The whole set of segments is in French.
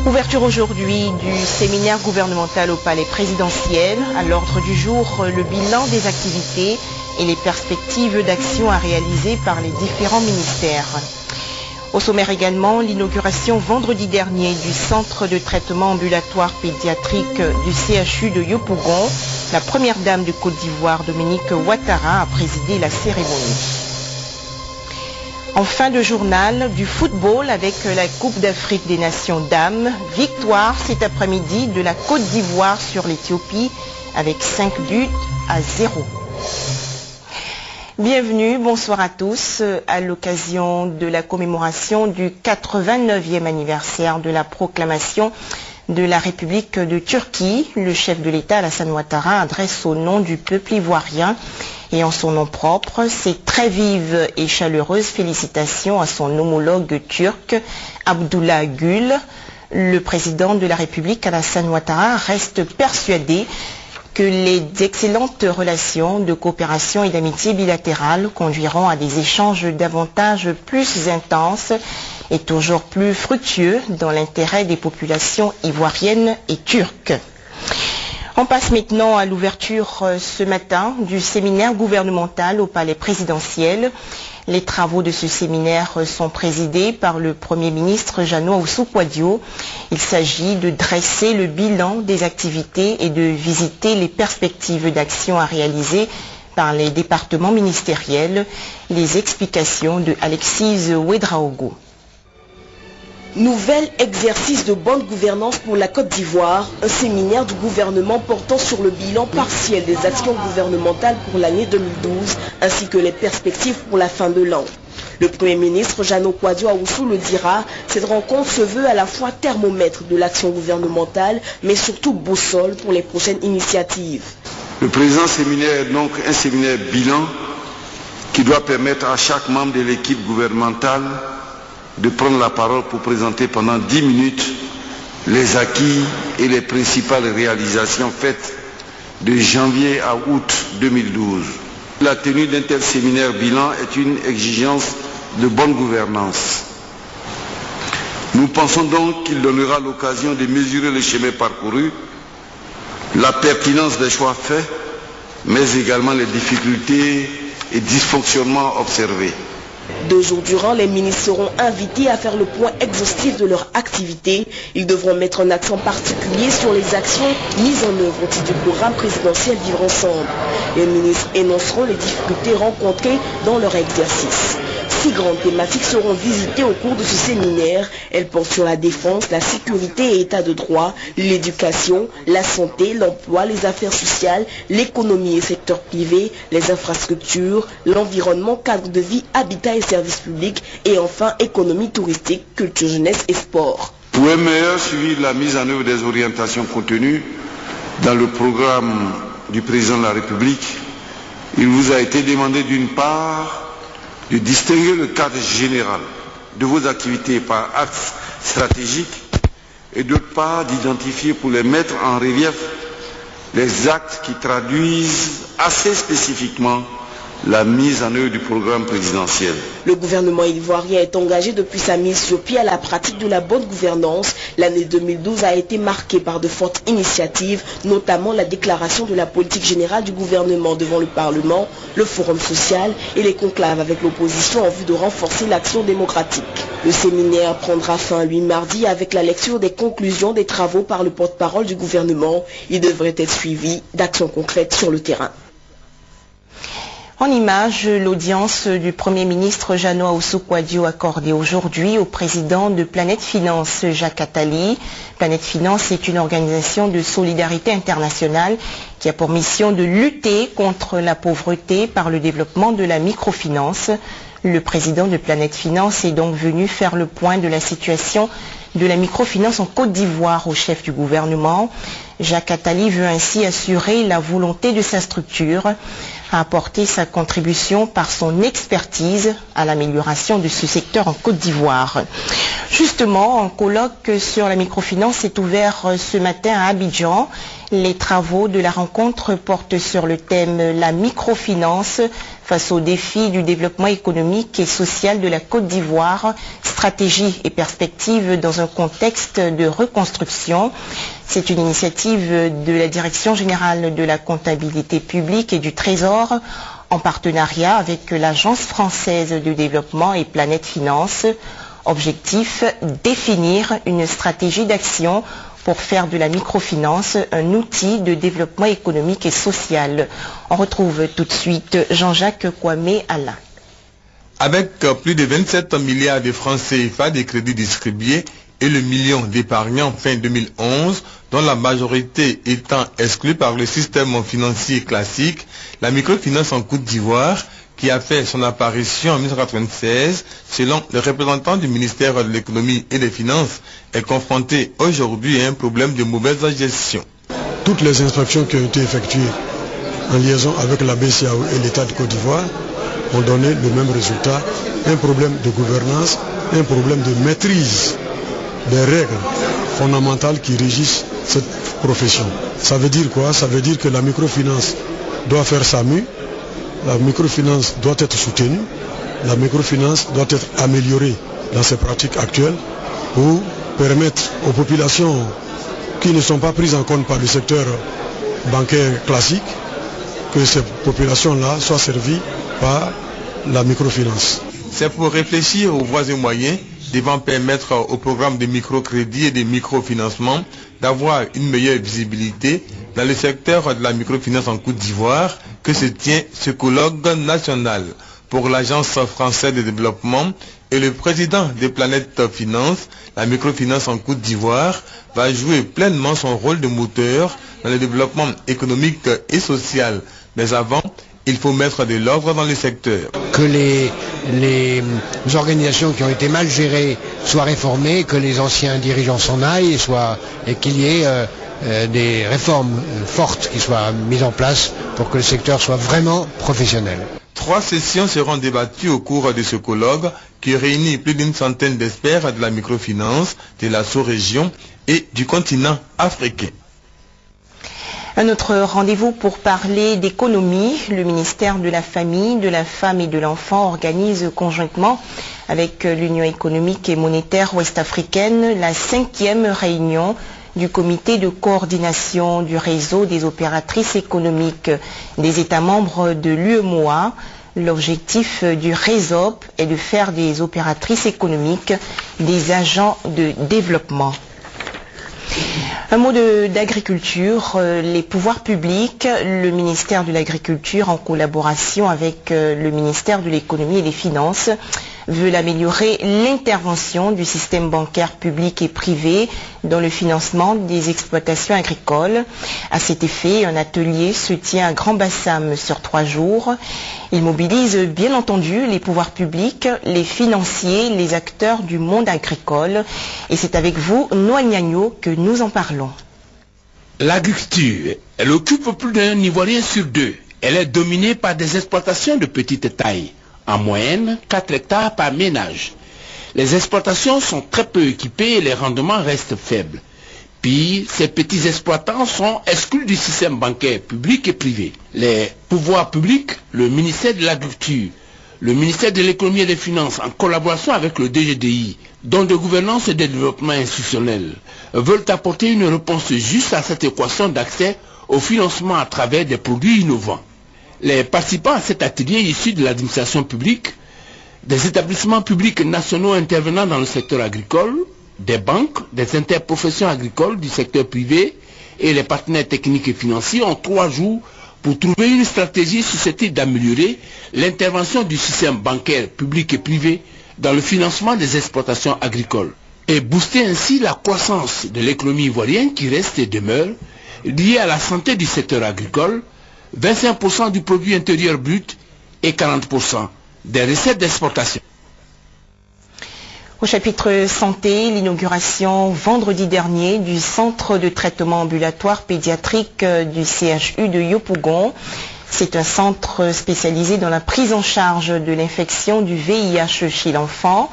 Ouverture aujourd'hui du séminaire gouvernemental au palais présidentiel. À l'ordre du jour, le bilan des activités et les perspectives d'action à réaliser par les différents ministères. Au sommaire également, l'inauguration vendredi dernier du centre de traitement ambulatoire pédiatrique du CHU de Yopougon. La première dame de Côte d'Ivoire, Dominique Ouattara, a présidé la cérémonie. En fin de journal, du football avec la Coupe d'Afrique des Nations Dames. Victoire cet après-midi de la Côte d'Ivoire sur l'Éthiopie avec 5-0. Bienvenue, bonsoir à tous. À l'occasion de la commémoration du 89e anniversaire de la proclamation de la République de Turquie, le chef de l'État Alassane Ouattara adresse au nom du peuple ivoirien et en son nom propre ses très vives et chaleureuses félicitations à son homologue turc Abdullah Gül. Le président de la République Alassane Ouattara reste persuadé que les excellentes relations de coopération et d'amitié bilatérale conduiront à des échanges davantage plus intenses et toujours plus fructueux dans l'intérêt des populations ivoiriennes et turques. On passe maintenant à l'ouverture ce matin du séminaire gouvernemental au palais présidentiel. Les travaux de ce séminaire sont présidés par le Premier ministre Jeannot Ahoussou-Kouadio. Il s'agit de dresser le bilan des activités et de visiter les perspectives d'action à réaliser par les départements ministériels. Les explications de Alexis Ouedraogo. Nouvel exercice de bonne gouvernance pour la Côte d'Ivoire, un séminaire du gouvernement portant sur le bilan partiel des actions gouvernementales pour l'année 2012 ainsi que les perspectives pour la fin de l'an. Le Premier ministre Jeannot Ahoussou le dira, cette rencontre se veut à la fois thermomètre de l'action gouvernementale mais surtout boussole pour les prochaines initiatives. Le présent séminaire est donc un séminaire bilan qui doit permettre à chaque membre de l'équipe gouvernementale de prendre la parole pour présenter pendant 10 minutes les acquis et les principales réalisations faites de janvier à août 2012. La tenue d'un tel séminaire bilan est une exigence de bonne gouvernance. Nous pensons donc qu'il donnera l'occasion de mesurer le chemin parcouru, la pertinence des choix faits, mais également les difficultés et dysfonctionnements observés. 2 jours durant, les ministres seront invités à faire le point exhaustif de leur activité. Ils devront mettre un accent particulier sur les actions mises en œuvre au titre du programme présidentiel Vivre Ensemble. Les ministres énonceront les difficultés rencontrées dans leur exercice. 6 grandes thématiques seront visitées au cours de ce séminaire. Elles portent sur la défense, la sécurité et état de droit, l'éducation, la santé, l'emploi, les affaires sociales, l'économie et secteur privé, les infrastructures, l'environnement, cadre de vie, habitat et services publics, et enfin économie touristique, culture, jeunesse et sport. Pour un meilleur suivi de la mise en œuvre des orientations contenues dans le programme du président de la République, il vous a été demandé d'une part de distinguer le cadre général de vos activités par axes stratégiques et d'autre part d'identifier pour les mettre en relief les actes qui traduisent assez spécifiquement la mise en œuvre du programme présidentiel. Le gouvernement ivoirien est engagé depuis sa mise sur pied à la pratique de la bonne gouvernance. L'année 2012 a été marquée par de fortes initiatives, notamment la déclaration de la politique générale du gouvernement devant le Parlement, le forum social et les conclaves avec l'opposition en vue de renforcer l'action démocratique. Le séminaire prendra fin lui mardi avec la lecture des conclusions des travaux par le porte-parole du gouvernement. Il devrait être suivi d'actions concrètes sur le terrain. En image, l'audience du Premier ministre Jeannot Ahoussou-Kouadio accordée aujourd'hui au président de Planète Finance, Jacques Attali. Planète Finance est une organisation de solidarité internationale qui a pour mission de lutter contre la pauvreté par le développement de la microfinance. Le président de Planète Finance est donc venu faire le point de la situation de la microfinance en Côte d'Ivoire au chef du gouvernement. Jacques Attali veut ainsi assurer la volonté de sa structure à apporter sa contribution par son expertise à l'amélioration de ce secteur en Côte d'Ivoire. Justement, un colloque sur la microfinance est ouvert ce matin à Abidjan. Les travaux de la rencontre portent sur le thème « La microfinance face aux défis du développement économique et social de la Côte d'Ivoire, stratégie et perspectives dans un contexte de reconstruction ». C'est une initiative de la Direction générale de la comptabilité publique et du Trésor en partenariat avec l'Agence française de développement et Planète Finance. Objectif, définir une stratégie d'action pour faire de la microfinance un outil de développement économique et social. On retrouve tout de suite Jean-Jacques Kwame-Alain. Avec plus de 27 milliards de francs CFA de crédits distribués et le million d'épargnants fin 2011, dont la majorité étant exclue par le système financier classique, la microfinance en Côte d'Ivoire, qui a fait son apparition en 1996, selon le représentant du ministère de l'économie et des finances, est confrontée aujourd'hui à un problème de mauvaise gestion. Toutes les inspections qui ont été effectuées en liaison avec la BCEAO et l'État de Côte d'Ivoire ont donné le même résultat, un problème de gouvernance, un problème de maîtrise des règles fondamentales qui régissent cette profession. Ça veut dire quoi? Ça veut dire que la microfinance doit faire sa mue. La microfinance doit être soutenue, la microfinance doit être améliorée dans ses pratiques actuelles pour permettre aux populations qui ne sont pas prises en compte par le secteur bancaire classique que ces populations-là soient servies par la microfinance. C'est pour réfléchir aux voies et moyens devant permettre au programme de microcrédit et de microfinancement d'avoir une meilleure visibilité dans le secteur de la microfinance en Côte d'Ivoire que se tient ce colloque national. Pour l'Agence française de développement et le président de Planète Finance, la microfinance en Côte d'Ivoire va jouer pleinement son rôle de moteur dans le développement économique et social. Mais avant, il faut mettre de l'ordre dans le secteur. Que les organisations qui ont été mal gérées soient réformées, que les anciens dirigeants s'en aillent et qu'il y ait des réformes fortes qui soient mises en place pour que le secteur soit vraiment professionnel. 3 sessions seront débattues au cours de ce colloque qui réunit plus d'une centaine d'experts de la microfinance, de la sous-région et du continent africain. Un autre rendez-vous pour parler d'économie. Le ministère de la Famille, de la Femme et de l'Enfant organise conjointement avec l'Union économique et monétaire ouest-africaine la 5e réunion du comité de coordination du réseau des opératrices économiques des États membres de l'UEMOA. L'objectif du RESOP est de faire des opératrices économiques des agents de développement. Un mot d'agriculture, les pouvoirs publics, le ministère de l'Agriculture en collaboration avec le ministère de l'Économie et des Finances veut améliorer l'intervention du système bancaire public et privé dans le financement des exploitations agricoles. À cet effet, un atelier se tient à Grand-Bassam sur 3 jours. Il mobilise bien entendu les pouvoirs publics, les financiers, les acteurs du monde agricole. Et c'est avec vous, Noël Gnagno, que nous en parlons. L'agriculture, elle occupe plus d'un Ivoirien sur 2. Elle est dominée par des exploitations de petite taille. En moyenne, 4 hectares par ménage. Les exploitations sont très peu équipées et les rendements restent faibles. Puis, ces petits exploitants sont exclus du système bancaire public et privé. Les pouvoirs publics, le ministère de l'Agriculture, le ministère de l'Économie et des Finances, en collaboration avec le DGDI, dont de gouvernance et de développement institutionnel, veulent apporter une réponse juste à cette équation d'accès au financement à travers des produits innovants. Les participants à cet atelier issus de l'administration publique, des établissements publics nationaux intervenant dans le secteur agricole, des banques, des interprofessions agricoles du secteur privé et les partenaires techniques et financiers ont 3 jours pour trouver une stratégie susceptible d'améliorer l'intervention du système bancaire public et privé dans le financement des exploitations agricoles et booster ainsi la croissance de l'économie ivoirienne qui reste et demeure liée à la santé du secteur agricole, 25% du produit intérieur brut et 40% des recettes d'exportation. Au chapitre santé, l'inauguration vendredi dernier du centre de traitement ambulatoire pédiatrique du CHU de Yopougon. C'est un centre spécialisé dans la prise en charge de l'infection du VIH chez l'enfant.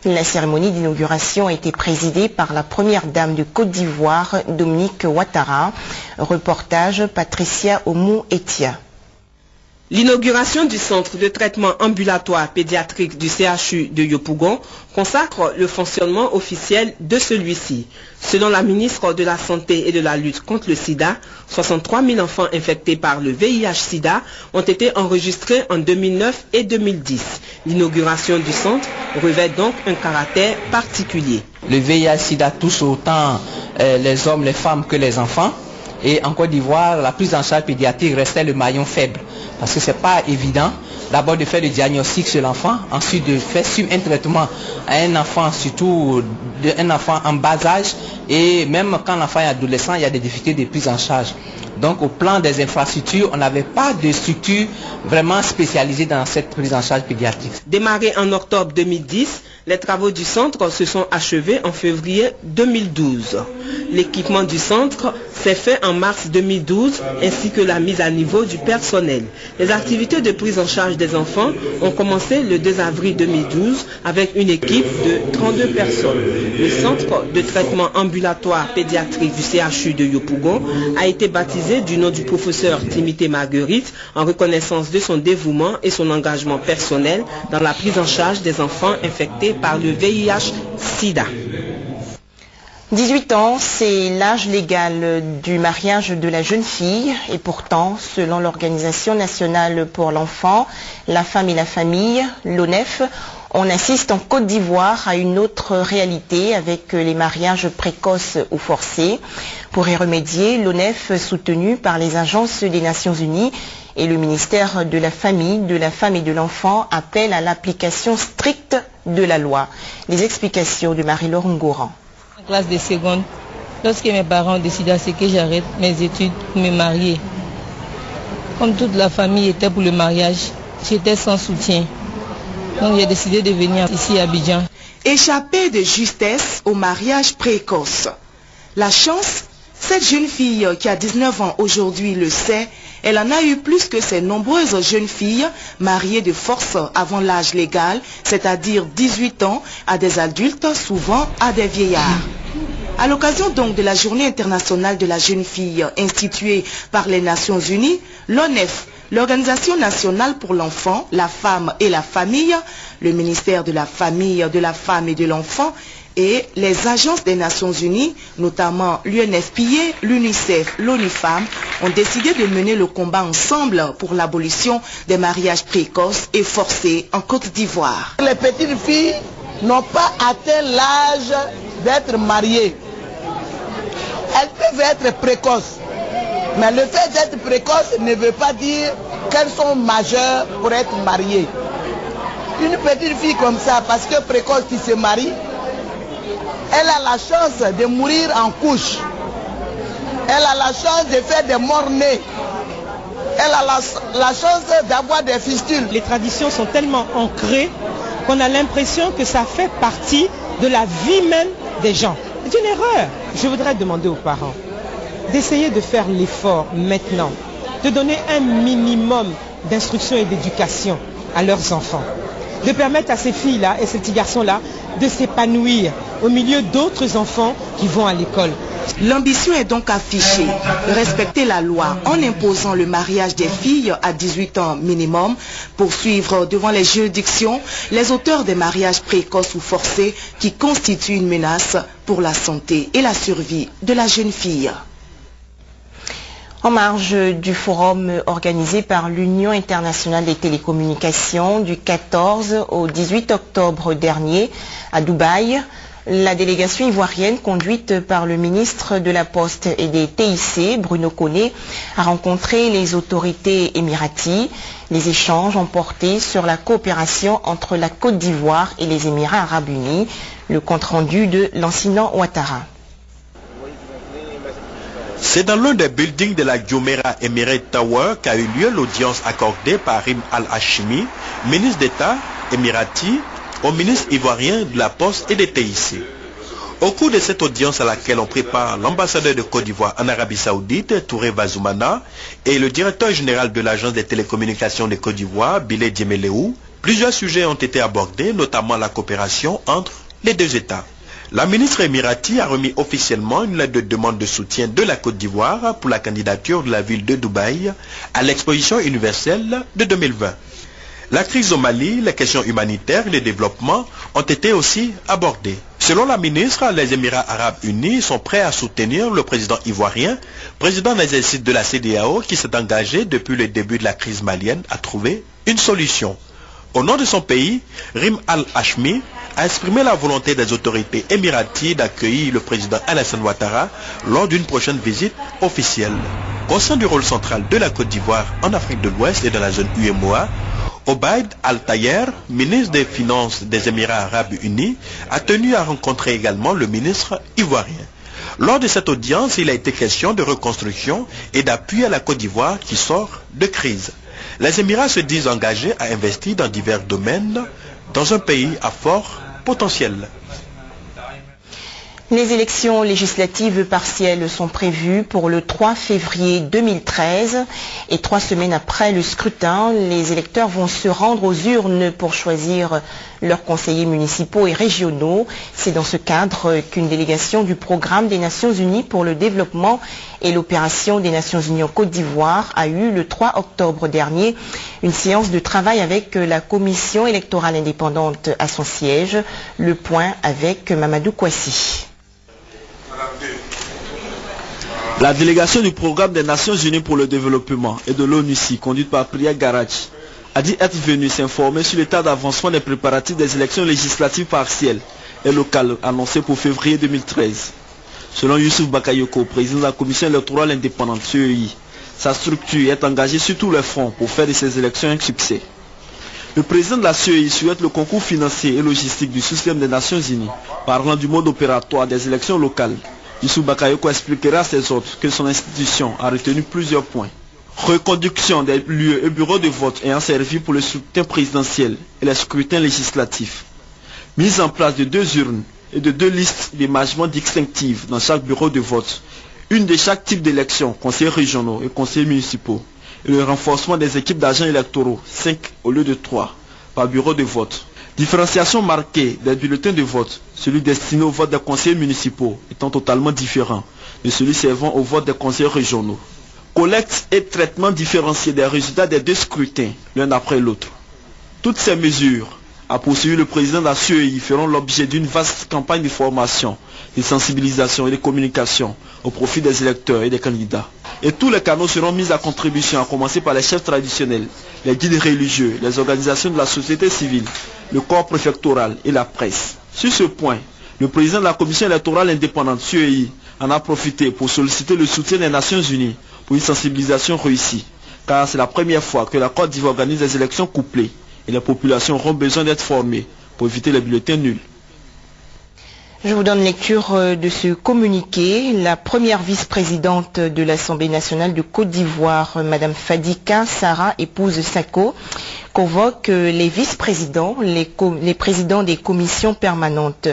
La cérémonie d'inauguration a été présidée par la première dame de Côte d'Ivoire, Dominique Ouattara. Reportage Patricia Oumou-Etia. L'inauguration du centre de traitement ambulatoire pédiatrique du CHU de Yopougon consacre le fonctionnement officiel de celui-ci. Selon la ministre de la Santé et de la lutte contre le sida, 63 000 enfants infectés par le VIH-Sida ont été enregistrés en 2009 et 2010. L'inauguration du centre revêt donc un caractère particulier. Le VIH-Sida touche autant les hommes, les femmes que les enfants. Et en Côte d'Ivoire, la prise en charge pédiatrique restait le maillon faible. Parce que ce n'est pas évident d'abord de faire le diagnostic sur l'enfant, ensuite de faire suivre un traitement à un enfant, surtout un enfant en bas âge. Et même quand l'enfant est adolescent, il y a des difficultés de prise en charge. Donc au plan des infrastructures, on n'avait pas de structure vraiment spécialisée dans cette prise en charge pédiatrique. Démarré en octobre 2010, les travaux du centre se sont achevés en février 2012. L'équipement du centre s'est fait en mars 2012 ainsi que la mise à niveau du personnel. Les activités de prise en charge des enfants ont commencé le 2 avril 2012 avec une équipe de 32 personnes. Le centre de traitement ambulatoire pédiatrique du CHU de Yopougon a été baptisé du nom du professeur Timothée Marguerite en reconnaissance de son dévouement et son engagement personnel dans la prise en charge des enfants infectés par le VIH-Sida. 18 ans, c'est l'âge légal du mariage de la jeune fille et pourtant, selon l'Organisation nationale pour l'enfant, la femme et la famille, l'ONEF, on assiste en Côte d'Ivoire à une autre réalité avec les mariages précoces ou forcés. Pour y remédier, l'ONEF, soutenu par les agences des Nations Unies et le ministère de la Famille, de la Femme et de l'Enfant, appelle à l'application stricte de la loi. Les explications de Marie-Laure Ngouran. En classe de seconde, lorsque mes parents ont décidé que j'arrête mes études pour me marier, comme toute la famille était pour le mariage, j'étais sans soutien. Donc j'ai décidé de venir ici à Abidjan. Échapper de justesse au mariage précoce. La chance, cette jeune fille qui a 19 ans aujourd'hui le sait, elle en a eu plus que ces nombreuses jeunes filles mariées de force avant l'âge légal, c'est-à-dire 18 ans, à des adultes, souvent à des vieillards. À l'occasion donc de la Journée internationale de la jeune fille instituée par les Nations Unies, l'ONEF, l'Organisation nationale pour l'enfant, la femme et la famille, le ministère de la Famille, de la Femme et de l'Enfant et les agences des Nations Unies, notamment l'UNFPA, l'UNICEF, l'ONU-Femmes, ont décidé de mener le combat ensemble pour l'abolition des mariages précoces et forcés en Côte d'Ivoire. Les petites filles n'ont pas atteint l'âge d'être mariées. Elles peuvent être précoces. Mais le fait d'être précoce ne veut pas dire qu'elles sont majeures pour être mariées. Une petite fille comme ça, parce que précoce qui se marie, elle a la chance de mourir en couche. Elle a la chance de faire des morts-nés. Elle a la chance d'avoir des fistules. Les traditions sont tellement ancrées qu'on a l'impression que ça fait partie de la vie même des gens. C'est une erreur. Je voudrais demander aux parents d'essayer de faire l'effort maintenant, de donner un minimum d'instruction et d'éducation à leurs enfants, de permettre à ces filles-là et ces petits garçons-là de s'épanouir au milieu d'autres enfants qui vont à l'école. L'ambition est donc affichée, respecter la loi en imposant le mariage des filles à 18 ans minimum, poursuivre devant les juridictions les auteurs des mariages précoces ou forcés qui constituent une menace pour la santé et la survie de la jeune fille. En marge du forum organisé par l'Union internationale des télécommunications du 14 au 18 octobre dernier à Dubaï, la délégation ivoirienne conduite par le ministre de la Poste et des TIC, Bruno Koné, a rencontré les autorités émiraties. Les échanges ont porté sur la coopération entre la Côte d'Ivoire et les Émirats arabes unis. Le compte-rendu de Lansina Ouattara. C'est dans l'un des buildings de la Jumeirah Emirate Tower qu'a eu lieu l'audience accordée par Rim Al-Hashimi, ministre d'État émirati, au ministre ivoirien de la Poste et des TIC. Au cours de cette audience à laquelle on prépare l'ambassadeur de Côte d'Ivoire en Arabie Saoudite, Touré Vazoumana, et le directeur général de l'Agence des télécommunications de Côte d'Ivoire, Bilé Djemeleou, plusieurs sujets ont été abordés, notamment la coopération entre les deux États. La ministre émirati a remis officiellement une lettre de demande de soutien de la Côte d'Ivoire pour la candidature de la ville de Dubaï à l'exposition universelle de 2020. La crise au Mali, les questions humanitaires et le développement ont été aussi abordées. Selon la ministre, les Émirats arabes unis sont prêts à soutenir le président ivoirien, président en exercice de la CEDEAO, qui s'est engagé depuis le début de la crise malienne à trouver une solution. Au nom de son pays, Rim al-Hashmi a exprimé la volonté des autorités émiraties d'accueillir le président Alassane Ouattara lors d'une prochaine visite officielle. Conscient du rôle central de la Côte d'Ivoire en Afrique de l'Ouest et dans la zone UEMOA, Obaïd Al-Tayer, ministre des Finances des Émirats arabes unis, a tenu à rencontrer également le ministre ivoirien. Lors de cette audience, il a été question de reconstruction et d'appui à la Côte d'Ivoire qui sort de crise. Les Émirats se disent engagés à investir dans divers domaines dans un pays à fort potentiel. Les élections législatives partielles sont prévues pour le 3 février 2013 et 3 semaines après le scrutin, les électeurs vont se rendre aux urnes pour choisir leurs conseillers municipaux et régionaux. C'est dans ce cadre qu'une délégation du Programme des Nations Unies pour le développement et l'opération des Nations Unies en Côte d'Ivoire a eu le 3 octobre dernier une séance de travail avec la Commission électorale indépendante à son siège. Le point avec Mamadou Kouassi. La délégation du Programme des Nations Unies pour le développement et de l'ONUCI, conduite par Priya Garach, a dit être venue s'informer sur l'état d'avancement des préparatifs des élections législatives partielles et locales annoncées pour février 2013. Selon Youssouf Bakayoko, président de la Commission électorale indépendante CEI, sa structure est engagée sur tous les fronts pour faire de ces élections un succès. Le président de la CEI souhaite le concours financier et logistique du système des Nations Unies, parlant du mode opératoire des élections locales. Youssouf Bakayoko expliquera à ses hôtes que son institution a retenu plusieurs points. Reconduction des lieux et bureaux de vote ayant servi pour le scrutin présidentiel et les scrutins législatifs. Mise en place de 2 urnes et de 2 listes d'émargement distinctives dans chaque bureau de vote. Une de chaque type d'élection, conseillers régionaux et conseillers municipaux. Et le renforcement des équipes d'agents électoraux, 5 au lieu de 3, par bureau de vote. Différenciation marquée des bulletins de vote, celui destiné au vote des conseillers municipaux étant totalement différent de celui servant au vote des conseillers régionaux. Collecte et traitement différencié des résultats des 2 scrutins, l'un après l'autre. Toutes ces mesures, a poursuivi le président de la CEI, feront l'objet d'une vaste campagne de formation, de sensibilisation et de communication au profit des électeurs et des candidats. Et tous les canaux seront mis à contribution, à commencer par les chefs traditionnels, les guides religieux, les organisations de la société civile, le corps préfectoral et la presse. Sur ce point, le président de la Commission électorale indépendante CEI en a profité pour solliciter le soutien des Nations Unies pour une sensibilisation réussie, car c'est la première fois que la Côte d'Ivoire organise des élections couplées et les populations auront besoin d'être formées pour éviter les bulletins nuls. Je vous donne lecture de ce communiqué. La première vice-présidente de l'Assemblée nationale de Côte d'Ivoire, Madame Fadika Sarah, épouse Sako, convoque les vice-présidents, les présidents des commissions permanentes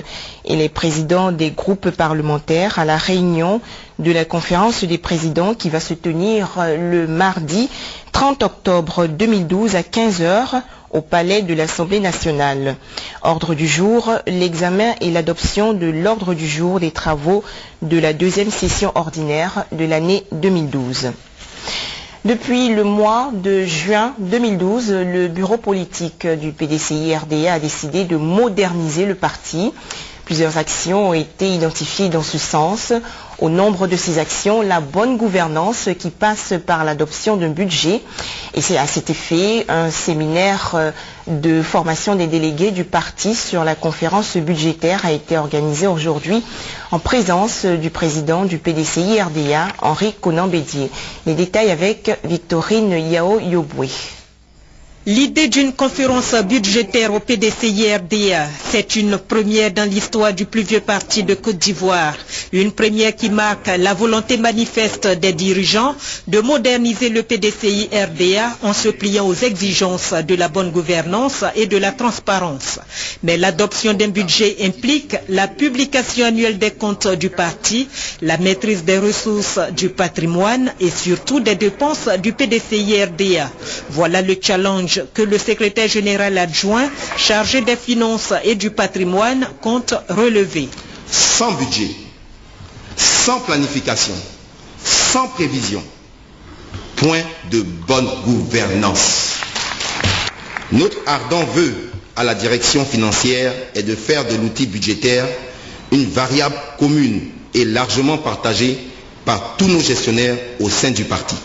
et les présidents des groupes parlementaires à la réunion de la conférence des présidents qui va se tenir le mardi 30 octobre 2012 à 15 h au palais de l'Assemblée nationale. Ordre du jour, l'examen et l'adoption de l'ordre du jour des travaux de la 2e session ordinaire de l'année 2012. Depuis le mois de juin 2012, le bureau politique du PDCI-RDA a décidé de moderniser le parti. Plusieurs actions ont été identifiées dans ce sens. Au nombre de ces actions, la bonne gouvernance qui passe par l'adoption d'un budget. Et c'est à cet effet un séminaire de formation des délégués du parti sur la conférence budgétaire a été organisé aujourd'hui en présence du président du PDCI-RDA, Henri Konan Bédier. Les détails avec Victorine Yao Yoboué. L'idée d'une conférence budgétaire au PDCI-RDA, c'est une première dans l'histoire du plus vieux parti de Côte d'Ivoire. Une première qui marque la volonté manifeste des dirigeants de moderniser le PDCI-RDA en se pliant aux exigences de la bonne gouvernance et de la transparence. Mais l'adoption d'un budget implique la publication annuelle des comptes du parti, la maîtrise des ressources du patrimoine et surtout des dépenses du PDCI-RDA. Voilà le challenge que le secrétaire général adjoint chargé des finances et du patrimoine compte relever. Sans budget, sans planification, sans prévision, point de bonne gouvernance. Notre ardent vœu à la direction financière est de faire de l'outil budgétaire une variable commune et largement partagée par tous nos gestionnaires au sein du parti.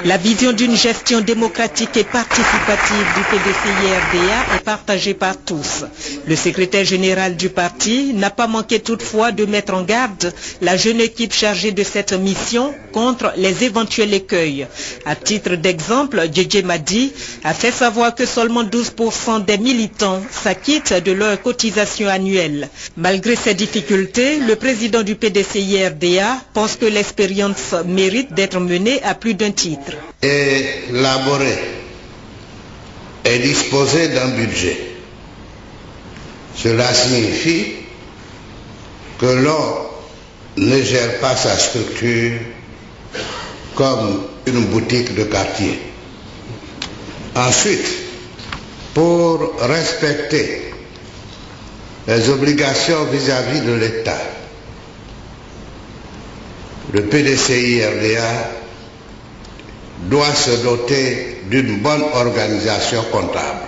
La vision d'une gestion démocratique et participative du PDCI-RDA est partagée par tous. Le secrétaire général du parti n'a pas manqué toutefois de mettre en garde la jeune équipe chargée de cette mission contre les éventuels écueils. À titre d'exemple, Djedje Madi a fait savoir que seulement 12% des militants s'acquittent de leur cotisation annuelle. Malgré ces difficultés, le président du PDCI-RDA pense que l'expérience mérite d'être menée à plus d'un titre. Élaborer et disposer d'un budget. Cela signifie que l'on ne gère pas sa structure comme une boutique de quartier. Ensuite, pour respecter les obligations vis-à-vis de l'État, le PDCI-RDA doit se doter d'une bonne organisation comptable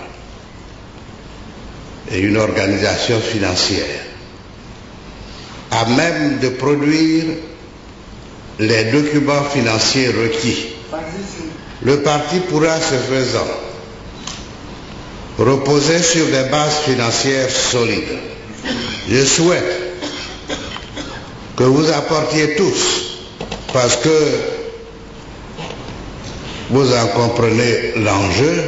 et une organisation financière à même de produire les documents financiers requis. Le parti pourra, ce faisant, reposer sur des bases financières solides. Je souhaite que vous apportiez tous, parce que vous en comprenez l'enjeu,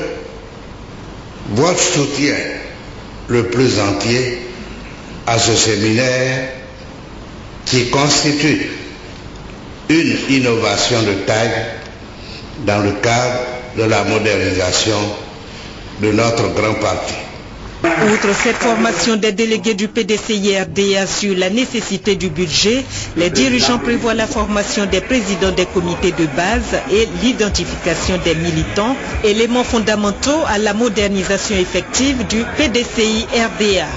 votre soutien le plus entier à ce séminaire qui constitue une innovation de taille dans le cadre de la modernisation de notre grand parti. Outre cette formation des délégués du PDCI-RDA sur la nécessité du budget, les dirigeants prévoient la formation des présidents des comités de base et l'identification des militants, éléments fondamentaux à la modernisation effective du PDCI-RDA.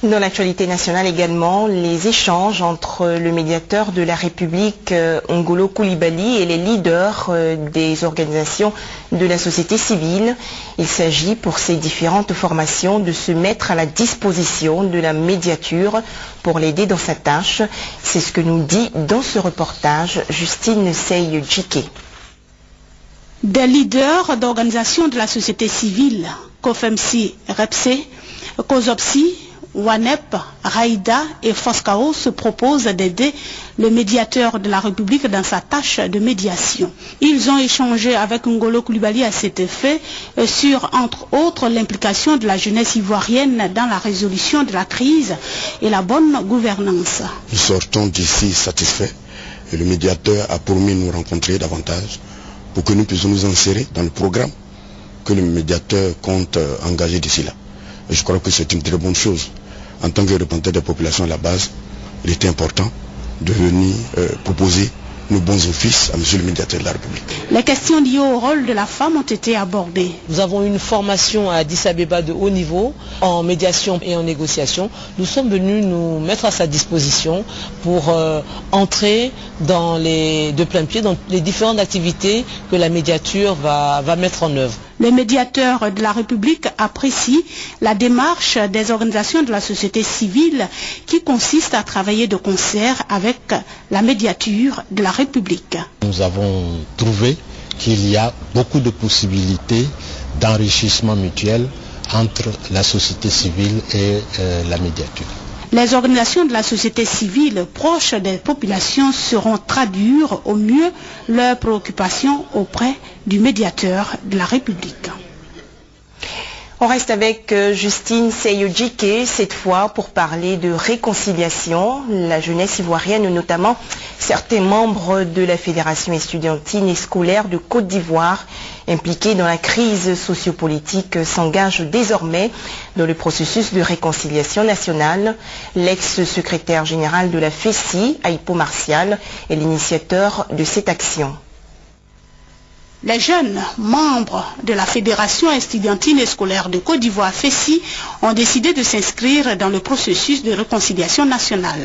Dans l'actualité nationale également, les échanges entre le médiateur de la République, Ngolo Coulibaly, et les leaders des organisations de la société civile. Il s'agit pour ces différentes formations de se mettre à la disposition de la médiature pour l'aider dans sa tâche. C'est ce que nous dit dans ce reportage Justine Sey-Djike. Des leaders d'organisations de la société civile, COFEMSI, REPSE, COSOPSI, WANEP, Raïda et Foscao se proposent d'aider le médiateur de la République dans sa tâche de médiation. Ils ont échangé avec Ngolo Coulibaly à cet effet sur, entre autres, l'implication de la jeunesse ivoirienne dans la résolution de la crise et la bonne gouvernance. Nous sortons d'ici satisfaits et le médiateur a promis de nous rencontrer davantage pour que nous puissions nous insérer dans le programme que le médiateur compte engager d'ici là. Et je crois que c'est une très bonne chose. En tant que représentant des populations à la base, il était important de venir proposer nos bons offices à monsieur le médiateur de la République. Les questions liées au rôle de la femme ont été abordées. Nous avons une formation à Addis Abeba de haut niveau en médiation et en négociation. Nous sommes venus nous mettre à sa disposition pour entrer de plein pied dans les différentes activités que la médiature va mettre en œuvre. Le médiateur de la République apprécie la démarche des organisations de la société civile qui consiste à travailler de concert avec la médiature de la République. Nous avons trouvé qu'il y a beaucoup de possibilités d'enrichissement mutuel entre la société civile et la médiature. Les organisations de la société civile proches des populations sauront traduire au mieux leurs préoccupations auprès du médiateur de la République. On reste avec Justine Seyodjike, cette fois pour parler de réconciliation. La jeunesse ivoirienne, notamment certains membres de la Fédération estudiantine et scolaire de Côte d'Ivoire, impliqués dans la crise sociopolitique, s'engagent désormais dans le processus de réconciliation nationale. L'ex-secrétaire général de la FESI, Aipo Martial, est l'initiateur de cette action. Les jeunes membres de la Fédération estudiantine et scolaire de Côte d'Ivoire, FESI, ont décidé de s'inscrire dans le processus de réconciliation nationale.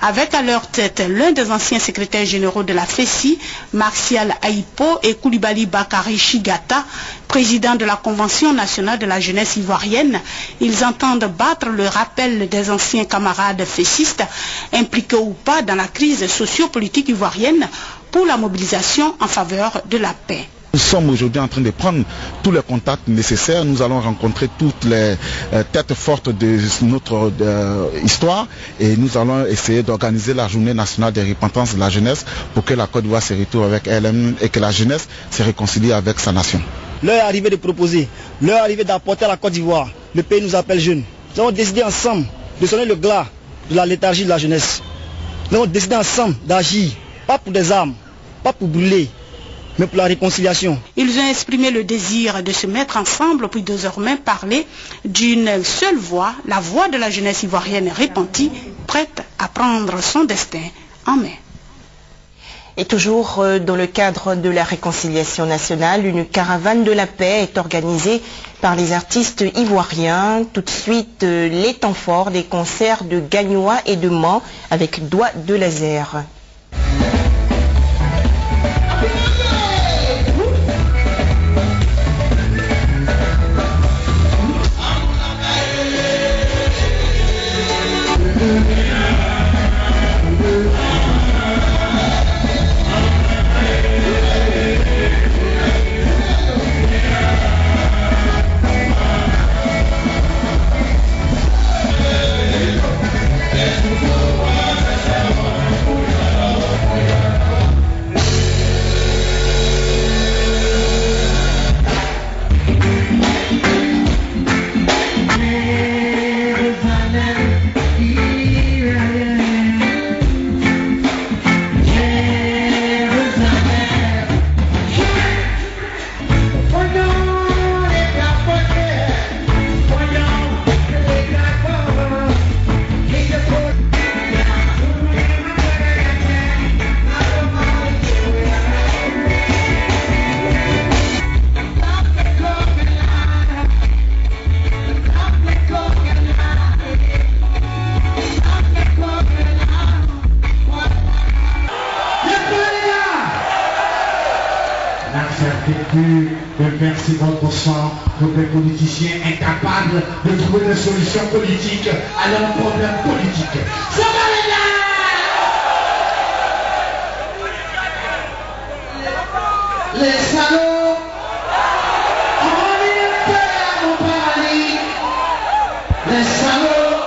Avec à leur tête l'un des anciens secrétaires généraux de la FESI, Martial Aipo, et Koulibaly Bakary Chigata, président de la Convention nationale de la jeunesse ivoirienne, ils entendent battre le rappel des anciens camarades fessistes, impliqués ou pas dans la crise sociopolitique ivoirienne, pour la mobilisation en faveur de la paix. Nous sommes aujourd'hui en train de prendre tous les contacts nécessaires. Nous allons rencontrer toutes les têtes fortes de notre histoire et nous allons essayer d'organiser la journée nationale de repentance de la jeunesse pour que la Côte d'Ivoire se retrouve avec elle-même et que la jeunesse se réconcilie avec sa nation. L'heure est arrivée de proposer, l'heure est arrivée d'apporter à la Côte d'Ivoire. Le pays nous appelle jeunes. Nous avons décidé ensemble de sonner le glas de la léthargie de la jeunesse. Nous avons décidé ensemble d'agir, pas pour des armes, pas pour brûler, mais pour la réconciliation. Ils ont exprimé le désir de se mettre ensemble pour désormais parler d'une seule voix, la voix de la jeunesse ivoirienne repentie, prête à prendre son destin en main. Et toujours dans le cadre de la réconciliation nationale, une caravane de la paix est organisée par les artistes ivoiriens. Tout de suite, les temps forts des concerts de Gagnoa et de Mans avec Doigt de laser. de 25% pour des politiciens incapables de trouver des solutions politiques à leurs problèmes politiques. Ça va les gars! Les salauds ont mis le feu à mon paradis. Les salauds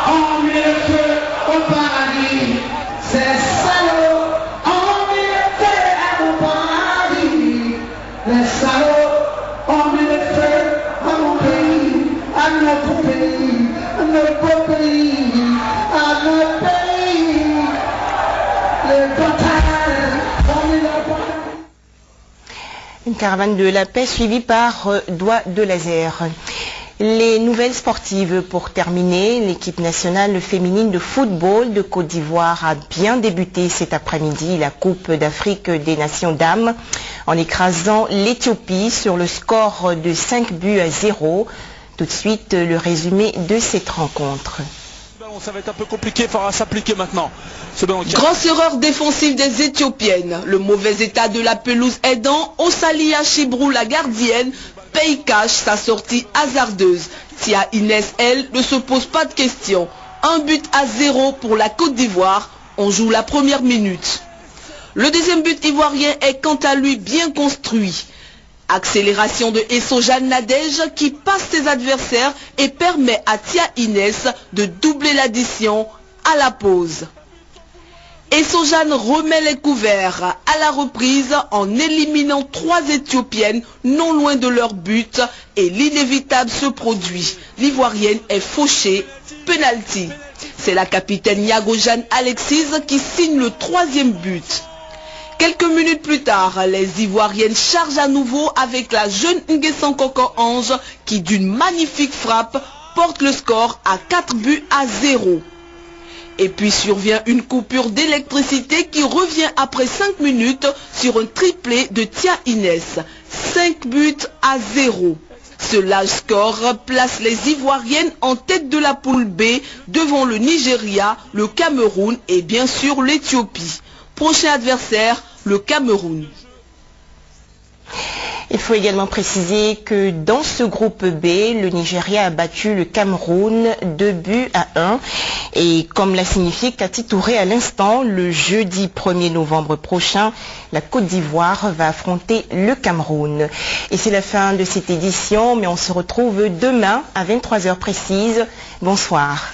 ont mis le feu au paradis. Ces salauds ont mis le feu à mon paradis. Les salauds ont mis le feu à mon pays, à notre pays, à notre beau pays, à notre pays. Les batailles ont mis le feu. Une caravane de la paix suivie par Doigt de laser. Les nouvelles sportives pour terminer. L'équipe nationale féminine de football de Côte d'Ivoire a bien débuté cet après-midi la Coupe d'Afrique des Nations dames en écrasant l'Éthiopie sur le score de 5-0. Tout de suite, le résumé de cette rencontre. Ça va être un peu compliqué, il faudra s'appliquer maintenant. Grosse erreur défensive des Éthiopiennes. Le mauvais état de la pelouse aidant, Osalia Chibrou, la gardienne, paye cash sa sortie hasardeuse. Tia Inès, elle, ne se pose pas de questions. 1-0 pour la Côte d'Ivoire. On joue la première minute. Le deuxième but ivoirien est quant à lui bien construit. Accélération de Essojane Nadège qui passe ses adversaires et permet à Tia Inès de doubler l'addition à la pause. Essojane remet les couverts à la reprise en éliminant 3 Éthiopiennes non loin de leur but et l'inévitable se produit. L'Ivoirienne est fauchée, penalty. C'est la capitaine Yagojane Alexis qui signe le 3e but. Quelques minutes plus tard, les Ivoiriennes chargent à nouveau avec la jeune Nguessan Koko Ange qui d'une magnifique frappe porte le score à 4-0. Et puis survient une coupure d'électricité qui revient après 5 minutes sur un triplé de Tia Inès. 5-0. Ce large score place les Ivoiriennes en tête de la poule B devant le Nigeria, le Cameroun et bien sûr l'Éthiopie. Prochain adversaire, le Cameroun. Il faut également préciser que dans ce groupe B, le Nigeria a battu le Cameroun 2-1. Et comme l'a signifié Cathy Touré à l'instant, le jeudi 1er novembre prochain, la Côte d'Ivoire va affronter le Cameroun. Et c'est la fin de cette édition, mais on se retrouve demain à 23h précise. Bonsoir.